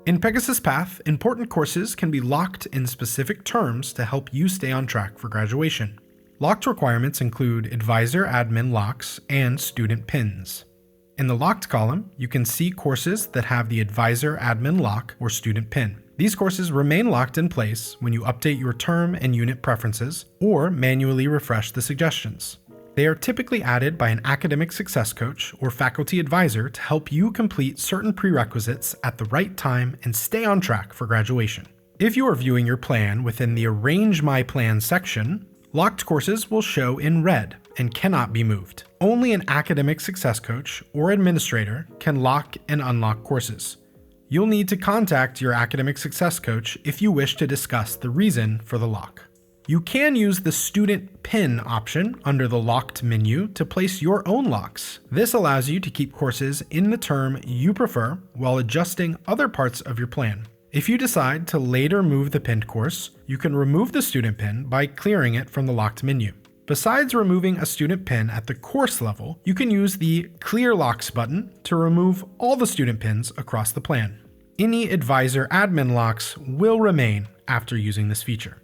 In Pegasus Path, important courses can be locked in specific terms to help you stay on track for graduation. Locked requirements include advisor admin locks and student pins. In the locked column, you can see courses that have the advisor admin lock or student pin. These courses remain locked in place when you update your term and unit preferences or manually refresh the suggestions. They are typically added by an academic success coach or faculty advisor to help you complete certain prerequisites at the right time and stay on track for graduation. If you are viewing your plan within the Arrange My Plan section, locked courses will show in red and cannot be moved. Only an academic success coach or administrator can lock and unlock courses. You'll need to contact your academic success coach if you wish to discuss the reason for the lock. You can use the student pin option under the locked menu to place your own locks. This allows you to keep courses in the term you prefer while adjusting other parts of your plan. If you decide to later move the pinned course, you can remove the student pin by clearing it from the locked menu. Besides removing a student pin at the course level, you can use the Clear Locks button to remove all the student pins across the plan. Any advisor admin locks will remain after using this feature.